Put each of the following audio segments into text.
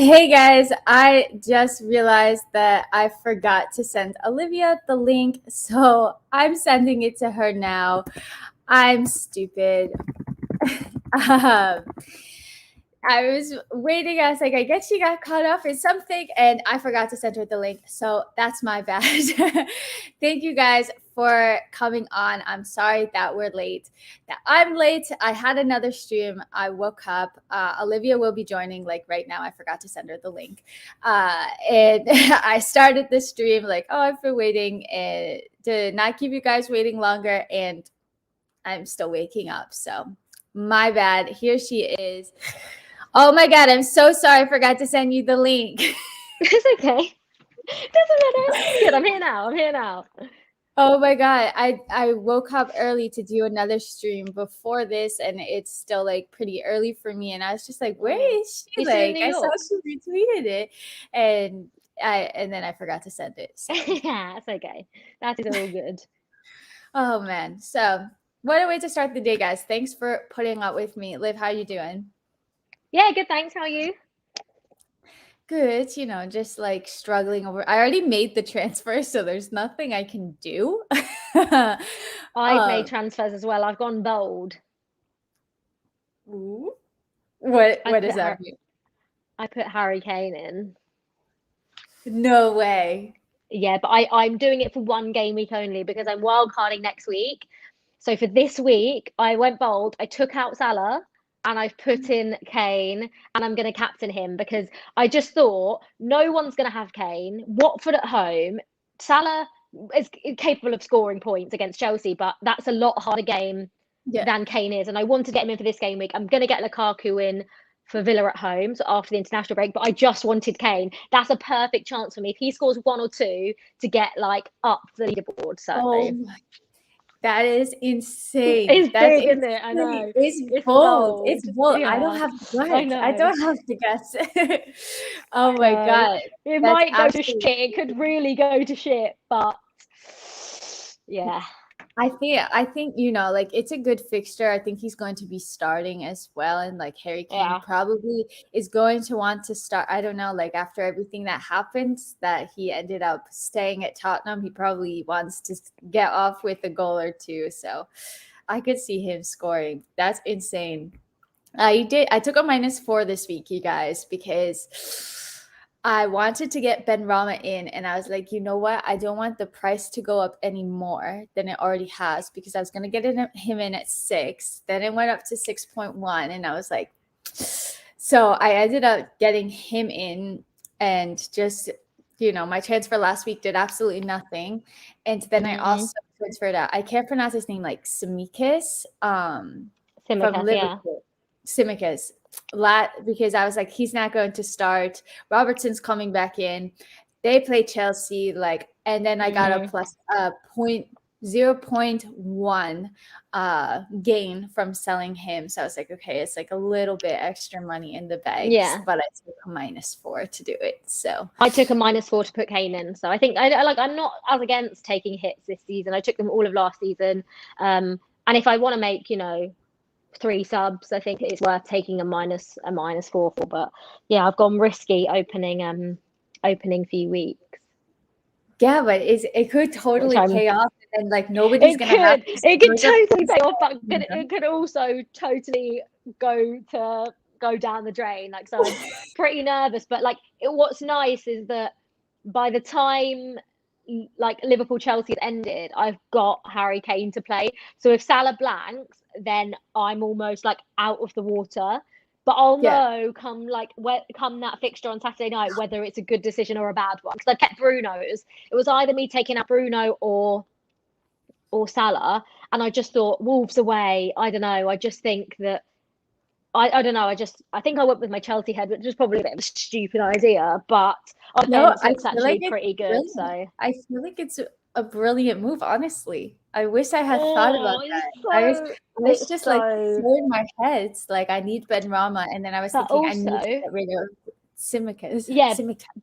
Hey guys, I just realized that I forgot to send Olivia the link, so I'm sending it to her now. I'm stupid. um, I was waiting. I was like, I guess she got caught up in something, and I forgot to send her the link. So that's my bad. Thank you guys for coming on. I'm sorry that we're late. That I'm late. I had another stream. I woke up. Olivia will be joining like right now. I forgot to send her the link. And I started the stream like, oh, I've been waiting and to not keep you guys waiting longer. And I'm still waking up. So my bad. Here she is. Oh my God, I'm so sorry. I forgot to send you the link. It's okay. Doesn't matter. Good, I'm here now. Oh my God. I woke up early to do another stream before this, and it's still like pretty early for me. And I was just like, where is she? Is she in Like, New I saw York? she retweeted it. And then I forgot to send it. So. Yeah, it's okay. That is all good. Oh man. So what a way to start the day, guys. Thanks for putting up with me. Liv, how you doing? Yeah, good, thanks. How are you? Good, just like struggling over. I already made the transfer, so there's nothing I can do. I've made transfers as well. I've gone bold. Ooh. What does that mean? I put Harry Kane in. No way. Yeah, but I'm doing it for one game week only because I'm wildcarding next week. So for this week, I went bold. I took out Salah and I've put in Kane and I'm going to captain him because I just thought no one's going to have Kane. Watford at home. Salah is capable of scoring points against Chelsea, but that's a lot harder game than Kane is. And I want to get him in for this game week. I'm going to get Lukaku in for Villa at home, so after the international break, but I just wanted Kane. That's a perfect chance for me. If he scores one or two to get like up the leaderboard. So that is insane. It's That's big, isn't it? I know. It's bold. It's bold. Yeah. I don't have to guess. I know. I don't have to guess. Oh my God. It might go to shit. It could really go to shit, but yeah. I think like it's a good fixture. I think he's going to be starting as well, and like Harry Kane probably is going to want to start. I don't know, like after everything that happened, that he ended up staying at Tottenham, he probably wants to get off with a goal or two. So I could see him scoring. That's insane. I took a -4 this week, you guys, because I wanted to get Benrahma in, and I was like, you know what? I don't want the price to go up any more than it already has, because I was going to get him in at 6. Then it went up to 6.1, and I was like, so I ended up getting him in, and just, my transfer last week did absolutely nothing. And then I also transferred out. I can't pronounce his name, like Tsimikas, from Liverpool. Tsimikas. Because I was like, he's not going to start. Robertson's coming back in. They play Chelsea, and then I got a plus 0.1 gain from selling him. So I was like, okay, it's like a little bit extra money in the bag. Yeah. But I took a -4 to do it. So I took a -4 to put Kane in. So I think I'm not as against taking hits this season. I took them all of last season. And if I want to make, 3 subs, I think it's worth taking a -4 for. But yeah, I've gone risky opening few weeks. Yeah, but it could totally pay off, and like nobody's gonna have. It could totally pay off, but it could also totally go down the drain. Like, so I'm pretty nervous. But like, what's nice is that by the time like Liverpool Chelsea ended, I've got Harry Kane to play. So if Salah blanks, then I'm almost like out of the water. But I'll know come that fixture on Saturday night whether it's a good decision or a bad one. Because I kept Bruno's. It was either me taking out Bruno or Salah, and I just thought Wolves away. I don't know. I just think that I don't know. I think I went with my Chelsea head, which was probably a bit of a stupid idea, but it's actually pretty good. Brilliant. So I feel like it's a brilliant move, honestly. I wish I had thought about that. I was just like so in my head. It's like I need Benrahma, and then I was thinking I need to get rid of Tsimikas. Yeah,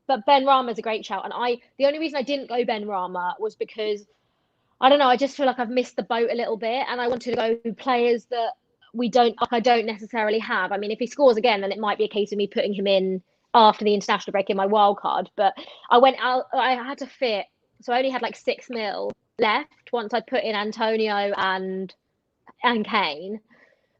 but Benrahma's a great shout. And the only reason I didn't go Benrahma was because I don't know. I just feel like I've missed the boat a little bit, and I wanted to go players that I don't necessarily have. I mean, if he scores again, then it might be a case of me putting him in after the international break in my wild card. But I went out. I had to fit, so I only had like 6 mil left once I put in Antonio and Kane.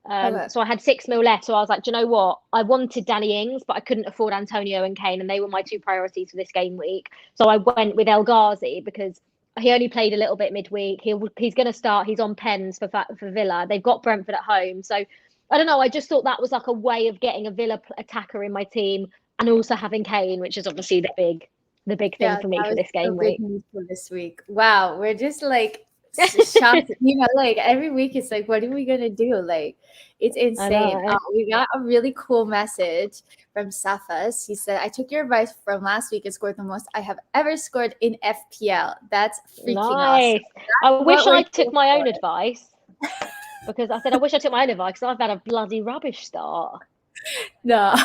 So I had 6 mil left. So I was like, do you know what? I wanted Danny Ings, but I couldn't afford Antonio and Kane, and they were my 2 priorities for this game week. So I went with El Ghazi because he only played a little bit midweek. He's going to start. He's on pens for Villa. They've got Brentford at home. So I don't know. I just thought that was like a way of getting a Villa attacker in my team and also having Kane, which is obviously the big thing for me for this game week. For this week. Wow, we're just like shocked. Like every week it's like, what are we gonna do? Like, it's insane. We got a really cool message from Safas. He said, I took your advice from last week and scored the most I have ever scored in FPL. That's freaking awesome. I wish I took my own advice, because I said I wish I took my own advice because I've had a bloody rubbish start. No.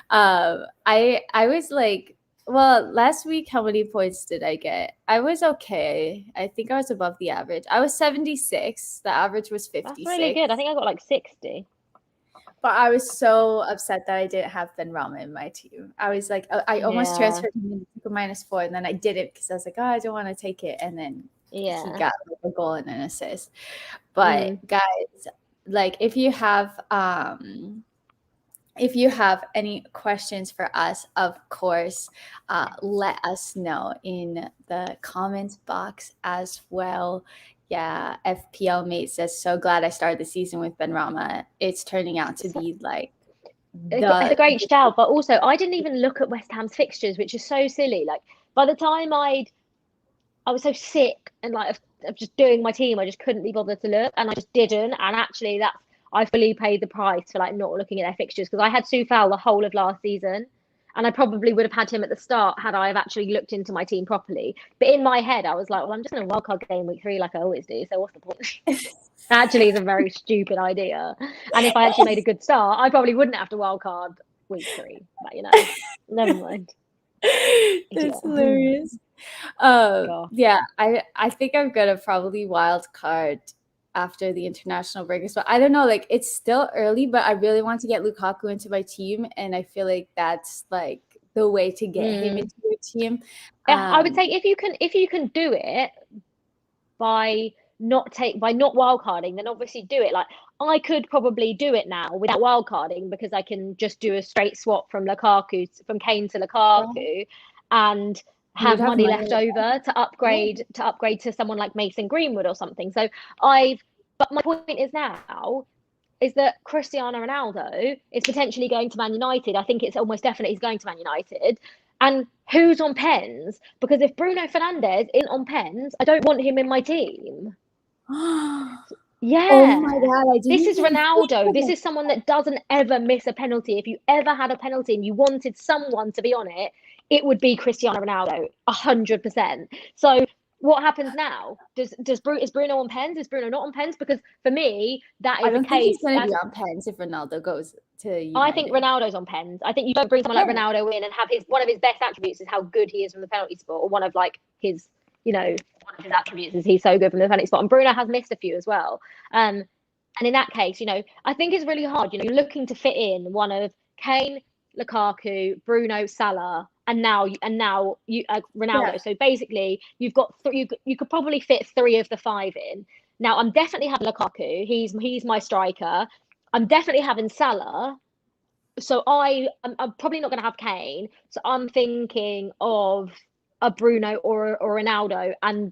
I was like, well, last week, how many points did I get? I was okay. I think I was above the average. I was 76. The average was 56. That's really good. I think I got like 60. But I was so upset that I didn't have Benrahma in my team. I was like, I almost transferred him to -4, and then I did it because I was like, oh, I don't want to take it. And then he got like a goal and an assist. But guys, like if you have any questions for us, of course, let us know in the comments box as well. Yeah, FPL Mate says, so glad I started the season with Benrahma. It's turning out to be like it's a great shout. But also, I didn't even look at West Ham's fixtures, which is so silly. Like by the time I was so sick and like of just doing my team, I just couldn't be bothered to look, and I just didn't. And actually, I fully paid the price for like not looking at their fixtures, because I had Soufal the whole of last season, and I probably would have had him at the start had I have actually looked into my team properly. But in my head, I was like, well, I'm just going to wildcard game week 3 like I always do. So what's the point? Actually, it's a very stupid idea. And if I actually made a good start, I probably wouldn't have to wildcard week 3. But never mind. That's hilarious. Yeah, I think I'm gonna probably wild card after the international break as well. I don't know, like it's still early, but I really want to get Lukaku into my team, and I feel like that's like the way to get him into your team. I would say if you can do it by not wildcarding, then obviously do it. Like I could probably do it now without wildcarding, because I can just do a straight swap from Kane to Lukaku, and have money left over to upgrade to someone like Mason Greenwood or something. So but my point is now is that Cristiano Ronaldo is potentially going to Man United. I think it's almost definite he's going to Man United. And who's on pens? Because if Bruno Fernandes isn't on pens, I don't want him in my team. Yeah. Oh my God. This is Ronaldo. This is someone that doesn't ever miss a penalty. If you ever had a penalty and you wanted someone to be on it, it would be Cristiano Ronaldo, 100%. So what happens now? Is Bruno on pens? Is Bruno not on pens? Because for me, that is the case. Think he's going to be on pens if Ronaldo goes to United. I think Ronaldo's on pens. I think you don't bring someone like Ronaldo in and have one of his best attributes is how good he is from the penalty spot, or one of like his, one of his attributes is he's so good from the penalty spot. And Bruno has missed a few as well. And in that case, I think it's really hard. You're looking to fit in one of Kane, Lukaku, Bruno, Salah, and now Ronaldo. Yeah. So basically, you've got you could probably fit 3 of the 5 in. Now I'm definitely having Lukaku. He's my striker. I'm definitely having Salah. So I'm probably not going to have Kane. So I'm thinking of a Bruno or Ronaldo. And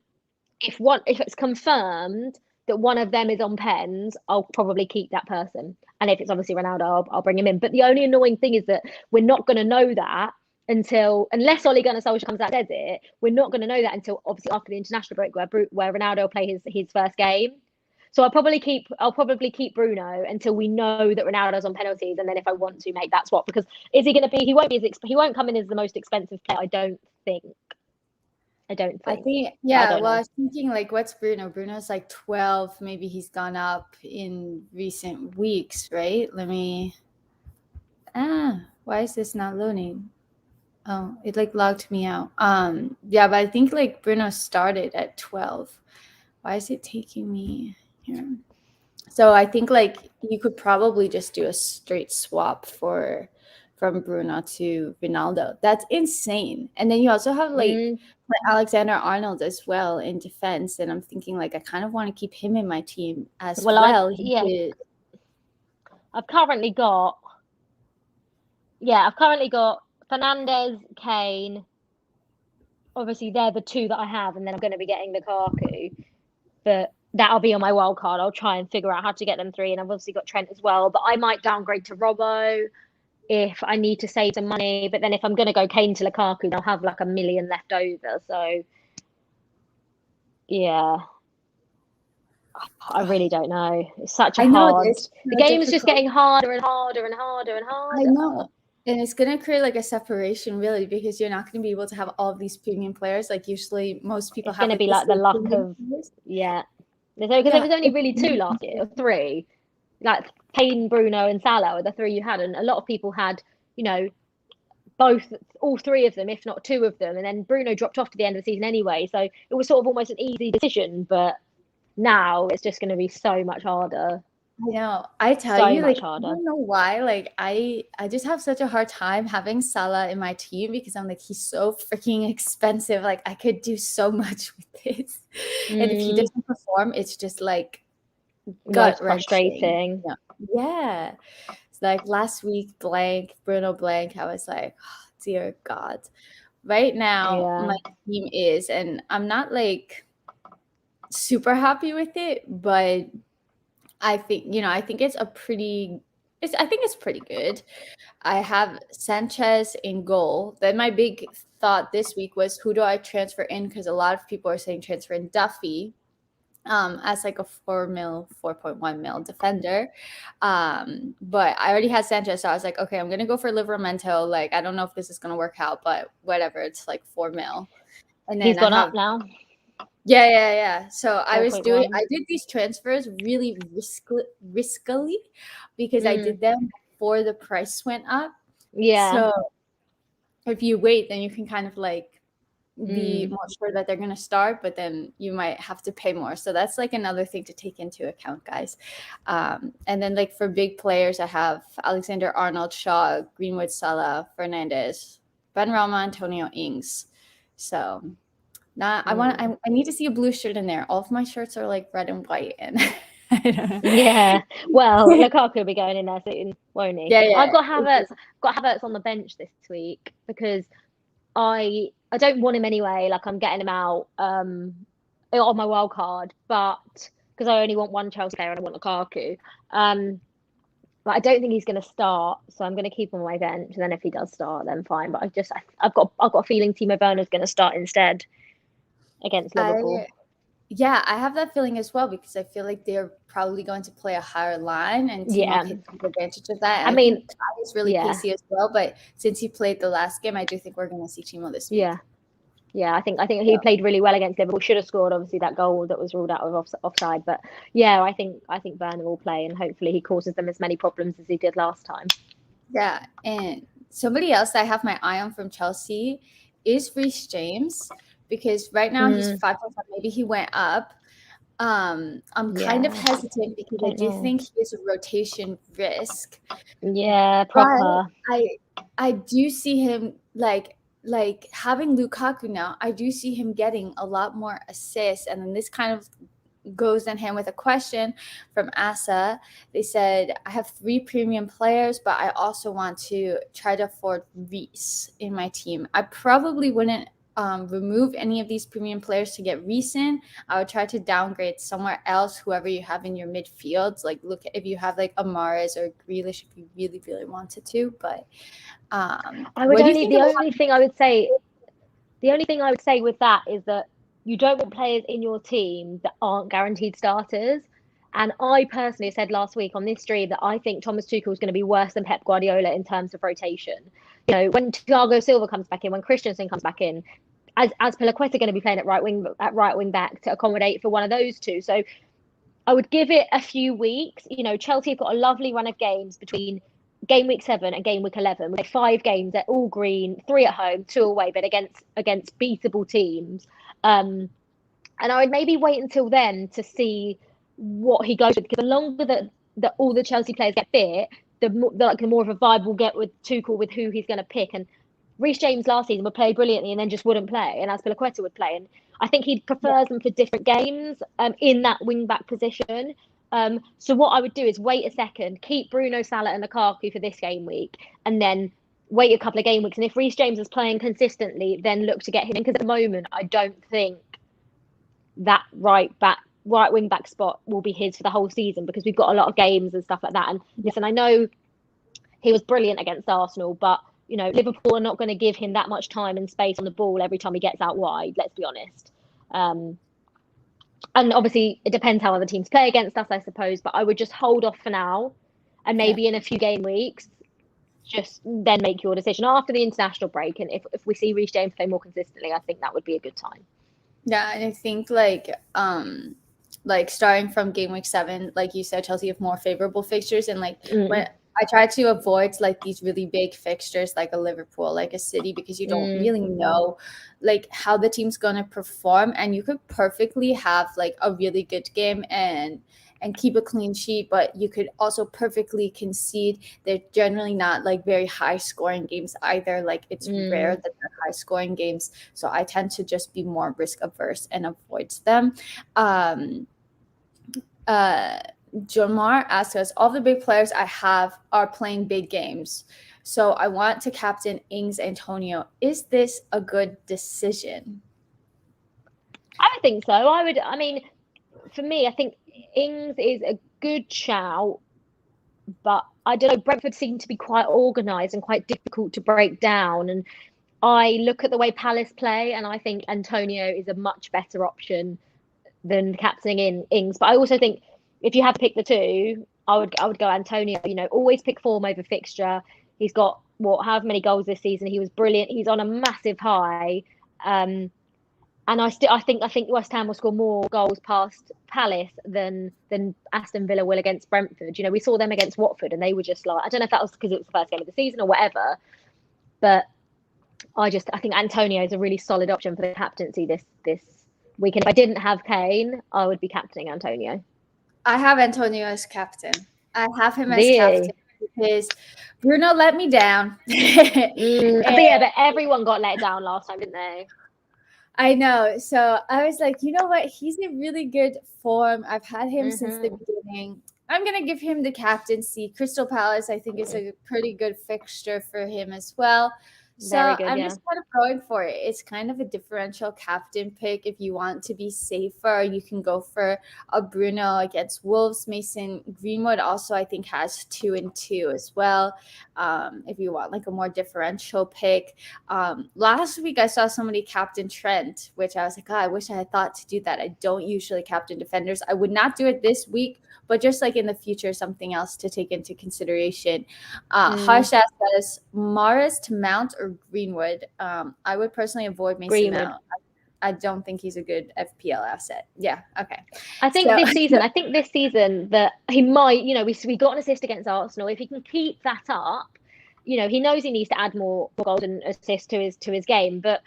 if it's confirmed that one of them is on pens, I'll probably keep that person. And if it's obviously Ronaldo, I'll bring him in. But the only annoying thing is that we're not going to know that unless Ole Gunnar Solskjaer comes out and says it, we're not going to know that until obviously after the international break where Ronaldo will play his first game. So I'll probably keep Bruno until we know that Ronaldo's on penalties, and then if I want to make that swap, because is he going to be? He won't come in as the most expensive player. I don't think. I think, yeah. I was thinking like, what's Bruno? Bruno's like 12. Maybe he's gone up in recent weeks, right? Why is this not loading? Oh, it like logged me out. Yeah, but I think like Bruno started at 12. Why is it taking me here? So I think like you could probably just do a straight swap for from Bruno to Ronaldo. That's insane. And then you also have like Alexander-Arnold as well in defense. And I'm thinking like I kind of want to keep him in my team as well. I've currently got Fernandes, Kane. Obviously, they're the two that I have, and then I'm going to be getting Lukaku. But that'll be on my wild card. I'll try and figure out how to get them 3. And I've obviously got Trent as well. But I might downgrade to Robbo if I need to save some money. But then if I'm going to go Kane to Lukaku, I'll have like $1 million left over. So, yeah. I really don't know. It's such a hard... The game is just getting harder and harder and harder and harder. I know. And it's going to create like a separation, really, because you're not going to be able to have all of these premium players. Like usually most people have... It's going to be like the luck of... Yeah. Because there was only really 2 last year, or 3. Like Kane, Bruno and Salah were the 3 you had. And a lot of people had, you know, all 3 of them, if not 2 of them. And then Bruno dropped off to the end of the season anyway. So it was sort of almost an easy decision. But now it's just going to be so much harder. I know. I tell you, like, I don't know why. Like, I just have such a hard time having Salah in my team because I'm like, he's so freaking expensive. Like, I could do so much with this. And if he doesn't perform, it's just like frustrating. Yeah. It's like last week, Bruno blank. I was like, oh, dear God. Right now, my team is, and I'm not like super happy with it, but I think it's pretty good. I have Sanchez in goal. Then my big thought this week was, who do I transfer in? Because a lot of people are saying transfer in Duffy as like a 4.1 mil defender. But I already had Sanchez, so I was like, okay, I'm gonna go for Livramento. Like, I don't know if this is gonna work out, but whatever. It's like 4 mil. And then he's gone up now. Yeah. So I did these transfers really riskily because I did them before the price went up. Yeah. So if you wait, then you can kind of like be more sure that they're going to start, but then you might have to pay more. So that's like another thing to take into account, guys. And then like for big players, I have Alexander-Arnold, Shaw, Greenwood, Salah, Fernandes, Benrahma, Antonio, Ings. So... I need to see a blue shirt in there. All of my shirts are like red and white, and I don't know. Yeah. Well, Lukaku will be going in there soon, won't he? Yeah. I've got Havertz on the bench this week because I don't want him anyway. Like, I'm getting him out on my wild card, but because I only want one Chelsea player and I want Lukaku. But I don't think he's going to start, so I'm going to keep him on my bench. And then if he does start, then fine. But I've got a feeling Timo Werner's going to start instead against Liverpool. I have that feeling as well because I feel like they're probably going to play a higher line and Timo can take advantage of that. I mean, he's really pacey as well, but since he played the last game, I do think we're going to see Timo this week. Yeah, I think he played really well against Liverpool. Should have scored, obviously, that goal that was ruled out of offside. But yeah, I think Werner will play, and hopefully he causes them as many problems as he did last time. Yeah, and somebody else that I have my eye on from Chelsea is Reece James. Because right now he's 5.5. Maybe he went up. I'm kind of hesitant because I do think he is a rotation risk. Yeah, proper. But I do see him like having Lukaku now. I do see him getting a lot more assists, and then this kind of goes in hand with a question from Asa. They said, I have 3 premium players, but I also want to try to afford Reece in my team. I probably wouldn't remove any of these premium players to get recent. I would try to downgrade somewhere else, whoever you have in your midfields. Like, look if you have like a mahrez or Grealish if you really, really wanted to. But the only thing I would say with that is that you don't want players in your team that aren't guaranteed starters. And I personally said last week on this stream that I think Thomas Tuchel is going to be worse than Pep Guardiola in terms of rotation. You know, when Thiago Silva comes back in, when Christensen comes back in, as Piliqueta going to be playing at right wing back to accommodate for one of those two. So I would give it a few weeks. You know, Chelsea have got a lovely run of games between game week 7 and game week 11. With 5 games, they're all green, 3 at home, 2 away, but against beatable teams. And I would maybe wait until then to see what he goes with, because the longer that all the Chelsea players get fit, the more of a vibe we'll get with Tuchel with who he's going to pick. And Reece James last season would play brilliantly and then just wouldn't play, and Azpilicueta would play. And I think he prefers them for different games in that wing-back position. So what I would do is wait a second, keep Bruno, Salah and Lukaku for this game week, and then wait a couple of game weeks. And if Reece James is playing consistently, then look to get him in. Because at the moment, I don't think that right wing back spot will be his for the whole season, because we've got a lot of games and stuff like that. And listen, I know he was brilliant against Arsenal, but Liverpool are not going to give him that much time and space on the ball every time he gets out wide, let's be honest. And obviously, it depends how other teams play against us, I suppose, but I would just hold off for now, and maybe in a few game weeks, just then make your decision after the international break. And if we see Reece James play more consistently, I think that would be a good time. Yeah, and I think starting from game week 7, like you said, Chelsea have more favorable fixtures, and when I try to avoid these really big fixtures like a Liverpool, like a City, because you don't really know how the team's going to perform. And you could perfectly have a really good game and keep a clean sheet, but you could also perfectly concede. They're generally not very high scoring games either. It's rare that they're high scoring games. So I tend to just be more risk averse and avoid them. Jormor asks us, all the big players I have are playing big games, so I want to captain Ings Antonio. Is this a good decision? I don't think so. For me, I think Ings is a good shout, but I don't know, Brentford seem to be quite organised and quite difficult to break down. And I look at the way Palace play, and I think Antonio is a much better option than captaining Ings. But I also think if you have to pick the two, I would go Antonio. Always pick form over fixture. He's got however many goals this season. He was brilliant. He's on a massive high. And I think West Ham will score more goals past Palace than Aston Villa will against Brentford. We saw them against Watford, and they were just I don't know if that was because it was the first game of the season or whatever, but I think Antonio is a really solid option for the captaincy this weekend. If I didn't have Kane, I would be captaining Antonio. I have Antonio as captain. I have him as captain because Bruno let me down. But everyone got let down last time, didn't they? I know. So I was like, you know what? He's in really good form. I've had him since the beginning. I'm going to give him the captaincy. Crystal Palace, I think, is a pretty good fixture for him as well. So I'm just kind of going for it. It's kind of a differential captain pick. If you want to be safer, you can go for a Bruno against Wolves. Mason Greenwood also, I think, has 2 and 2 as well. If you want a more differential pick. Last week, I saw somebody captain Trent, which I was like, I wish I had thought to do that. I don't usually captain defenders. I would not do it this week, but just in the future, something else to take into consideration. Harsh says, Mahrez to Mount or Greenwood? I would personally avoid Mason Mount. I don't think he's a good FPL asset. Yeah, okay. I think this season that he might, we got an assist against Arsenal. If he can keep that up, he knows he needs to add more goals and assists to his game, but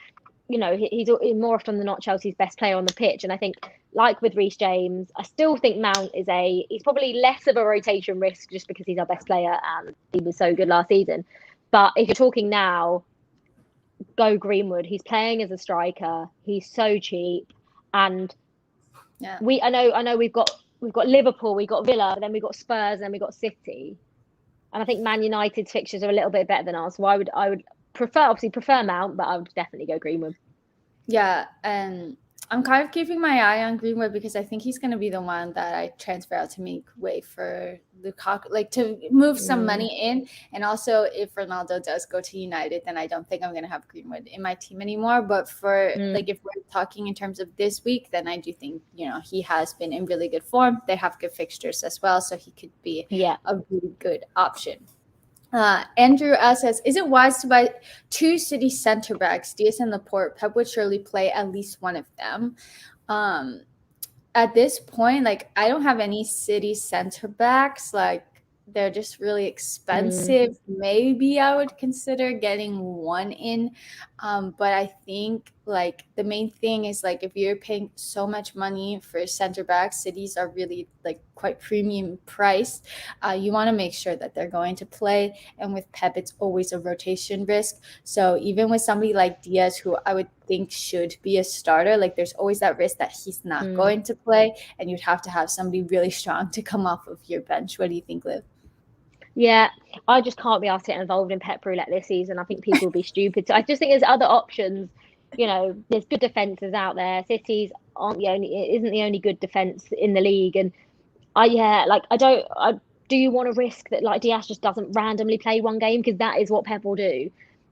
he's more often than not Chelsea's best player on the pitch. And I think, like with Reece James, I still think Mount he's probably less of a rotation risk just because he's our best player and he was so good last season. But if you're talking now, go Greenwood. He's playing as a striker. He's so cheap, and I know we've got Liverpool, we've got Villa, then we've got Spurs, and then we've got City. And I think Man United's fixtures are a little bit better than ours. So I would prefer Mount, but I would definitely go Greenwood. Yeah, and I'm kind of keeping my eye on Greenwood because I think he's going to be the one that I transfer out to make way for Lukaku, to move some money in. And also, if Ronaldo does go to United, then I don't think I'm going to have Greenwood in my team anymore. But for if we're talking in terms of this week, then I do think he has been in really good form. They have good fixtures as well, so he could be a really good option. Andrew says, is it wise to buy 2 City center backs, Diaz and Laporte? Pep would surely play at least one of them. At this point, I don't have any City center backs. They're just really expensive. Maybe I would consider getting one in. But I think like the main thing is like if you're paying so much money for center backs, cities are really like quite premium priced. You want to make sure that they're going to play, and with Pep, it's always a rotation risk. So even with somebody like Diaz, who I would think should be a starter, like there's always that risk that he's not going to play, and you'd have to have somebody really strong to come off of your bench. What do you think, Liv? Yeah, I just can't be asked to get involved in Pep Roulette this season. I think people will be stupid. So I just think there's other options. You know, there's good defenses out there. Cities isn't the only good defense in the league. And do you want to risk that like Diaz just doesn't randomly play one game? Because that is what Pep will do.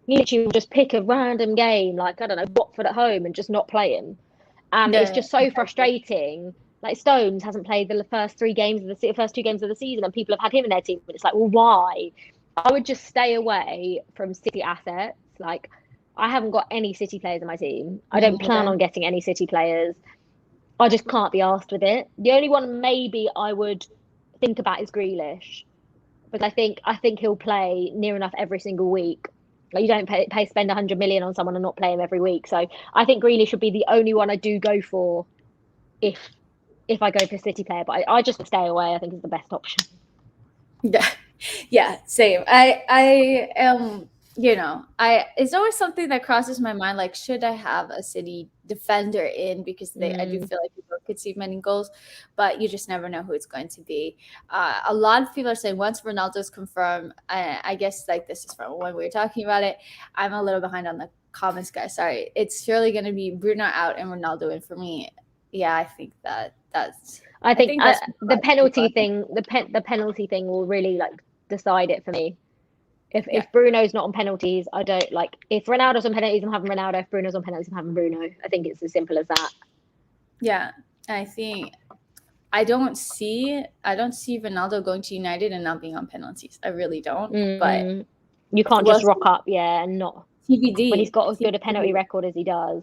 He literally will just pick a random game, like, I don't know, Watford at home and just not play him. And it's just so frustrating. Like Stones hasn't played the first 2 games of the season, and people have had him in their team. But it's like, well, why? I would just stay away from City assets. Like, I haven't got any City players in my team. I don't plan on getting any City players. I just can't be asked with it. The only one maybe I would think about is Grealish, but I think he'll play near enough every single week. Like, you don't spend 100 million on someone and not play him every week. So I think Grealish should be the only one I do go for if I go for a City player. But I just stay away. I think is the best option. Yeah, same. I am, it's always something that crosses my mind, like, should I have a City defender in, because I do feel like people could see many goals, but you just never know who it's going to be. A lot of people are saying once Ronaldo's confirmed, I guess like this is from when we were talking about it, I'm a little behind on the comments, guys. Sorry. It's surely going to be Bruno out and Ronaldo in for me. Yeah, I think that's. I think the penalty thing. The penalty thing will really like decide it for me. If Bruno's not on penalties, I don't like. If Ronaldo's on penalties, I'm having Ronaldo. If Bruno's on penalties, I'm having Bruno. I think it's as simple as that. Yeah, I think I don't see Ronaldo going to United and not being on penalties. I really don't. But you can't just rock up, and not TBD when he's got as good a penalty record as he does.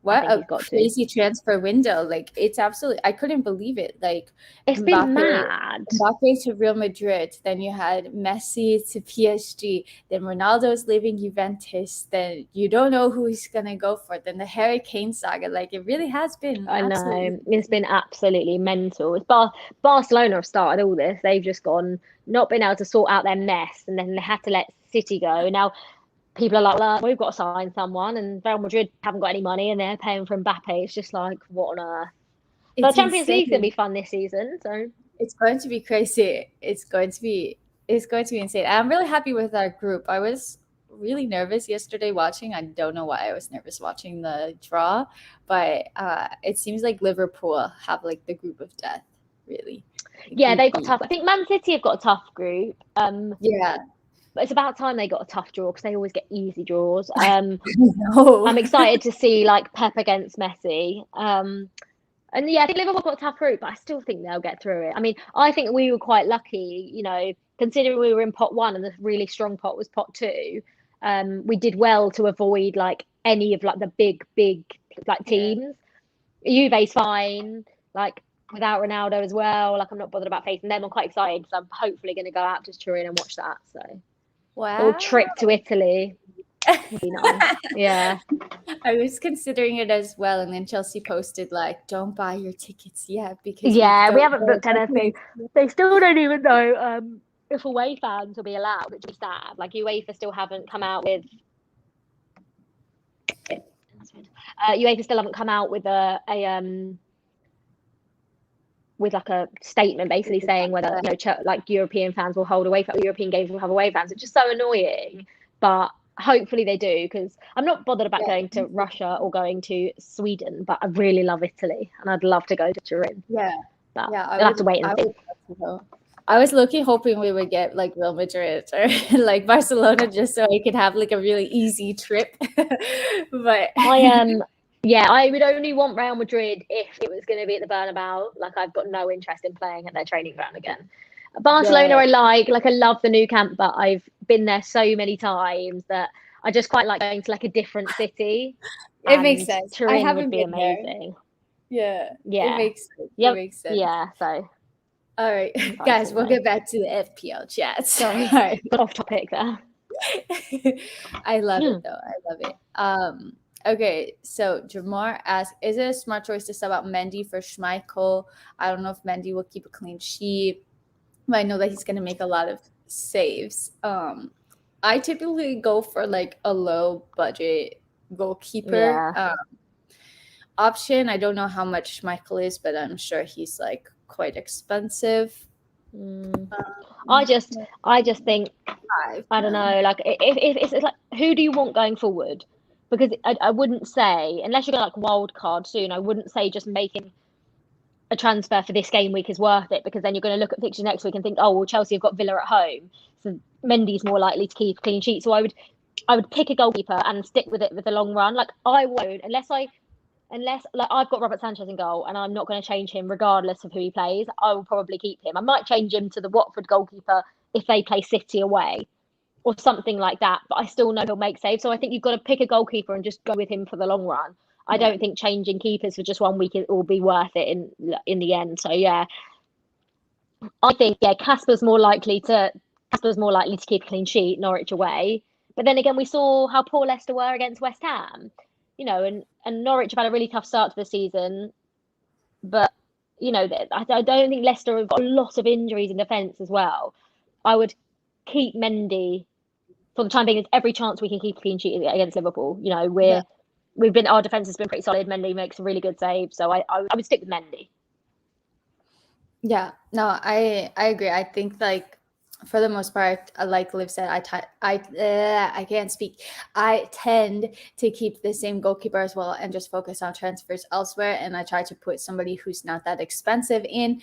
What a crazy transfer window. Like, it's absolutely, I couldn't believe it. Like, it's been mad. Mbappe to Real Madrid, then you had Messi to PSG, then Ronaldo's leaving Juventus, then you don't know who he's going to go for, then the Harry Kane saga. Like, it really has been. I know. It's been absolutely mental. It's Barcelona have started all this. They've just not been able to sort out their mess, and then they had to let City go. Now, people are like, well, we've got to sign someone, and Real Madrid haven't got any money, and they're paying for Mbappe. It's just like, what on earth? But Champions League's going to be fun this season, so it's going to be crazy. It's going to be insane. I'm really happy with our group. I was really nervous yesterday watching. I don't know why I was nervous watching the draw, but it seems like Liverpool have like the group of death, really. Yeah, they've got tough. I think Man City have got a tough group. Yeah. But it's about time they got a tough draw, because they always get easy draws. I'm excited to see like Pep against Messi. And yeah, I think Liverpool got a tough group, but I still think they'll get through it. I mean, I think we were quite lucky, considering we were in pot 1 and the really strong pot was pot 2. We did well to avoid like any of like the big like teams. Juve's fine, like without Ronaldo as well. Like, I'm not bothered about facing them. I'm quite excited, so I'm hopefully going to go out to Turin and watch that. So. Wow. A little trip to Italy. Would be nice. Yeah. I was considering it as well, and then Chelsea posted like, don't buy your tickets yet, because we haven't booked anything. They still don't even know if away fans will be allowed, which is sad. Like, UEFA still haven't come out with UEFA still haven't come out with with like a statement basically saying whether like European fans will hold European games will have away fans. It's just so annoying, but hopefully they do, because I'm not bothered about going to Russia or going to Sweden, but I really love Italy and I'd love to go to Turin. But I'll have to wait and see. I was hoping we would get like Real Madrid or like Barcelona, just so I could have like a really easy trip. But I would only want Real Madrid if it was going to be at the Bernabeu. Like, I've got no interest in playing at their training ground again. Barcelona, I love the Nou Camp, but I've been there so many times that I just quite like going to like a different city. It makes sense. Turin would be amazing. Yeah. It makes sense. Yep. It makes sense. Yeah. So. All right, guys, we'll get back to the FPL chat. Sorry, right. Off topic there. I love it though. I love it. Okay, so Jormor asks, is it a smart choice to sub out Mendy for Schmeichel? I don't know if Mendy will keep a clean sheet, but I know that he's going to make a lot of saves. I typically go for like a low budget goalkeeper option. I don't know how much Schmeichel is, but I'm sure he's like quite expensive. I just think I don't know. Like if it's like, who do you want going forward? Because I wouldn't say, unless you're going like wild card soon, I wouldn't say just making a transfer for this game week is worth it, because then you're going to look at fixtures next week and think, oh well, Chelsea have got Villa at home, so Mendy's more likely to keep a clean sheet. So I would pick a goalkeeper and stick with it with the long run. Like I won't unless like I've got Robert Sanchez in goal and I'm not going to change him regardless of who he plays. I will probably keep him. I might change him to the Watford goalkeeper if they play City away or something like that, but I still know he'll make saves. So I think you've got to pick a goalkeeper and just go with him for the long run. I don't think changing keepers for just 1 week will be worth it in the end. So yeah, I think Casper's more likely to keep a clean sheet, Norwich away. But then again, we saw how poor Leicester were against West Ham, and Norwich have had a really tough start to the season. But I don't think Leicester have got a lot of injuries in defence as well. I would keep Mendy for the time being. There's every chance we can keep a clean sheet against Liverpool. Our defence has been pretty solid. Mendy makes a really good save, so I would stick with Mendy. Yeah, no, I agree. I think like for the most part, like Liv said, I can't speak. I tend to keep the same goalkeeper as well and just focus on transfers elsewhere. And I try to put somebody who's not that expensive in,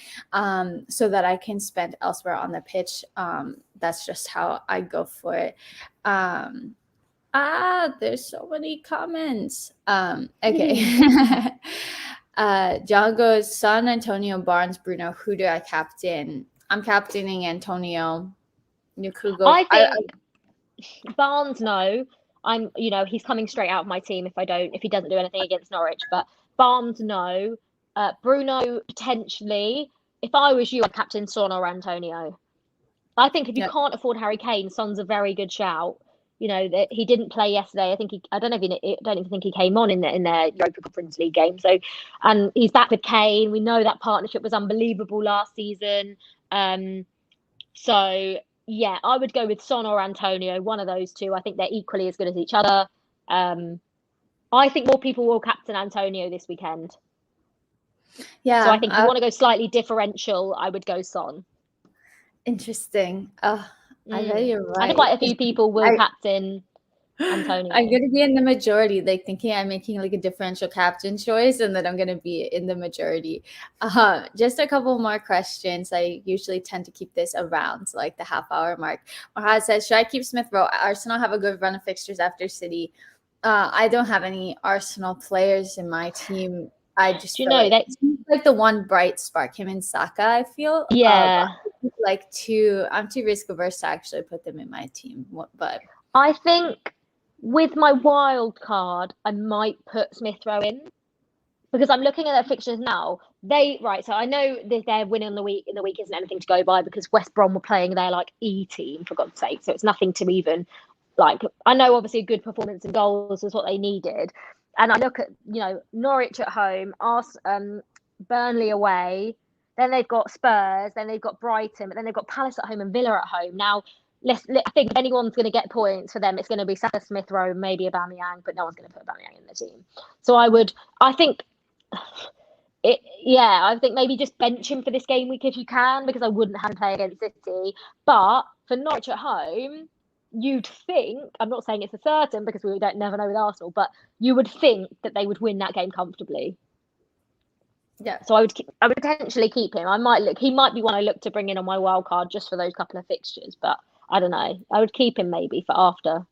so that I can spend elsewhere on the pitch. That's just how I go for it. There's so many comments. Okay. John goes, Son, Antonio, Barnes, Bruno. Who do I captain? I'm captaining Antonio. LUKAKU. I think Barnes, no. He's coming straight out of my team if he doesn't do anything against Norwich. But Barnes, no. Bruno, potentially. If I was you, I'd captain Son or Antonio. I think if you can't afford Harry Kane, Son's a very good shout. That he didn't play yesterday. I don't even think he came on in their Europa Conference League game. So, and he's back with Kane. We know that partnership was unbelievable last season. So yeah, I would go with Son or Antonio, one of those two. I think they're equally as good as each other. I think more people will captain Antonio this weekend. Yeah. So I think if you want to go slightly differential, I would go Son. Interesting. I bet you're right. I think quite a few people will captain Antonio. I'm going to be in the majority, like thinking I'm making like a differential captain choice, and then I'm going to be in the majority. Just a couple more questions. I usually tend to keep this around like the half-hour mark. Mahrez says, should I keep Smith Rowe? Arsenal have a good run of fixtures after City. I don't have any Arsenal players in my team. I just feel like the one bright spark, him and Saka, I feel. Yeah. I'm too risk averse to actually put them in my team. But I think with my wild card, I might put Smith Rowe in, because I'm looking at their fixtures now. So I know that their win in the week isn't anything to go by, because West Brom were playing their like E team, for God's sake. So it's nothing to even like. I know obviously a good performance and goals was what they needed. And I look at, Norwich at home, Burnley away, then they've got Spurs, then they've got Brighton, but then they've got Palace at home and Villa at home. Now, I think if anyone's going to get points for them, it's going to be Saka, Smith Rowe, maybe Aubameyang, but no one's going to put Aubameyang in the team. So I think maybe just bench him for this game week if you can, because I wouldn't have him play against City. But for Norwich at home, you'd think, I'm not saying it's a certain because we never know with Arsenal, but you would think that they would win that game comfortably. Yeah. So I would potentially keep him. He might be one I look to bring in on my wild card just for those couple of fixtures, but I don't know. I would keep him maybe for after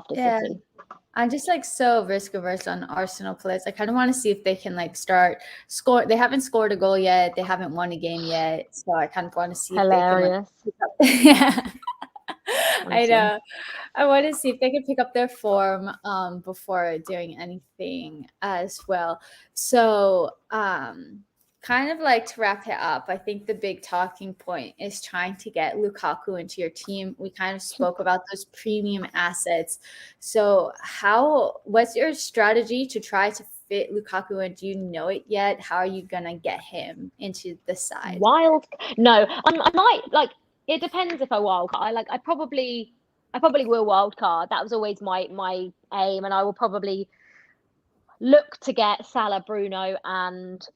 City. I'm just like so risk averse on Arsenal players. I kind of want to see if they can like start score. They haven't scored a goal yet. They haven't won a game yet. So I kind of want to see if they can. Yeah. I know. I want to see if they can pick up their form before doing anything as well. So kind of like to wrap it up, I think the big talking point is trying to get Lukaku into your team. We kind of spoke about those premium assets. So what's your strategy to try to fit Lukaku in? Do you know it yet? How are you gonna get him into the side? No, I might, like, it depends if I wildcard. I probably will wildcard. That was always my aim, and I will probably look to get Salah, Bruno, and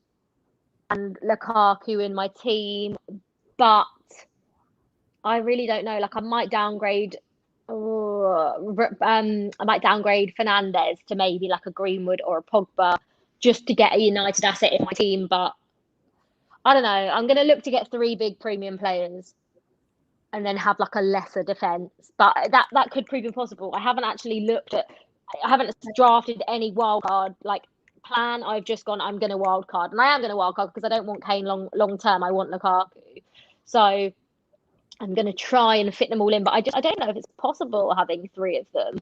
Lukaku in my team, but I really don't know. Like, I might downgrade. I might downgrade Fernandez to maybe like a Greenwood or a Pogba, just to get a United asset in my team. But I don't know. I'm going to look to get 3 big premium players, and then have like a lesser defense. But that could prove impossible. I haven't drafted any wildcard like plan. I've just gone, I'm going to wildcard, and I am going to wildcard because I don't want Kane long term. I want Lukaku, so I'm going to try and fit them all in. But I don't know if it's possible having 3 of them.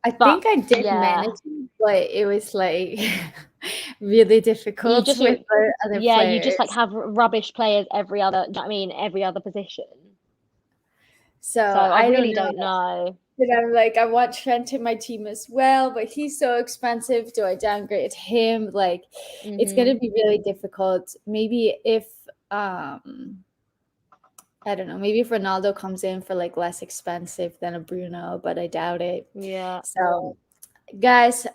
I think I did manage, but it was like really difficult with other players. You just like have rubbish players every other. I mean, every other position. So I really don't know. But I'm like, I want Trent in my team as well, but he's so expensive. Do I downgrade him? Like, it's gonna be really difficult. Maybe if I don't know, maybe if Ronaldo comes in for like less expensive than a Bruno, but I doubt it. Yeah. So guys,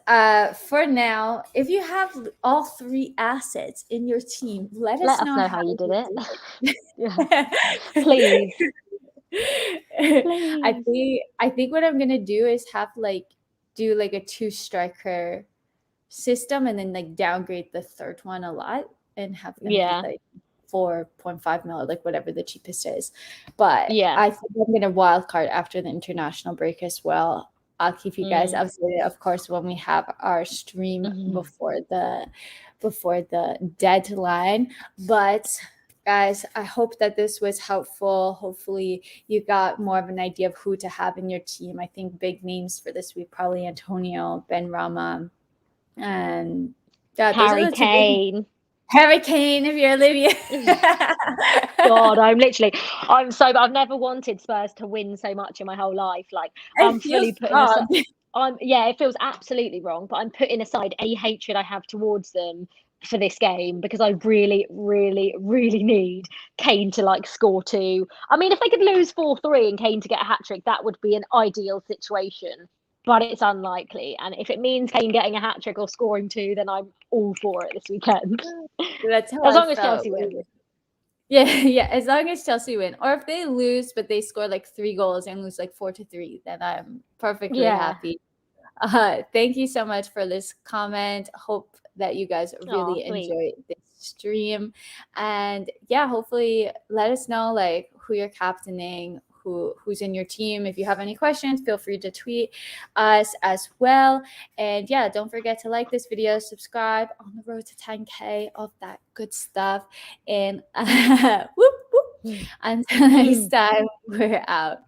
for now, if you have all 3 assets in your team, let us know how you did it. Please. I think what I'm gonna do is do like a 2 striker system, and then like downgrade the third one a lot, and have them be like 4.5 mil, like whatever the cheapest is. But I think I'm gonna wildcard after the international break as well. I'll keep you guys updated, of course, when we have our stream before the deadline. But guys, I hope that this was helpful. Hopefully you got more of an idea of who to have in your team. I think big names for this week, probably Antonio, Benrahma, and Harry Kane. Harry Kane, if you're Olivia. God, I've never wanted Spurs to win so much in my whole life. Like, I'm fully putting aside. It feels absolutely wrong, but I'm putting aside any hatred I have towards them for this game, because I really, really, really need Kane to like score 2. I mean, if they could lose 4-3 and Kane to get a hat-trick, that would be an ideal situation, but it's unlikely. And if it means Kane getting a hat-trick or scoring 2, then I'm all for it this weekend. That's how as long as Chelsea win. Yeah, as long as Chelsea win. Or if they lose, but they score like 3 goals and lose like 4-3, then I'm perfectly happy. Thank you so much for this comment. Hope that you guys really enjoyed this stream. And yeah, hopefully let us know like who you're captaining, who's in your team. If you have any questions, feel free to tweet us as well. And yeah, don't forget to like this video, subscribe, on the road to 10K, all that good stuff. And whoop, whoop. Until next time, we're out.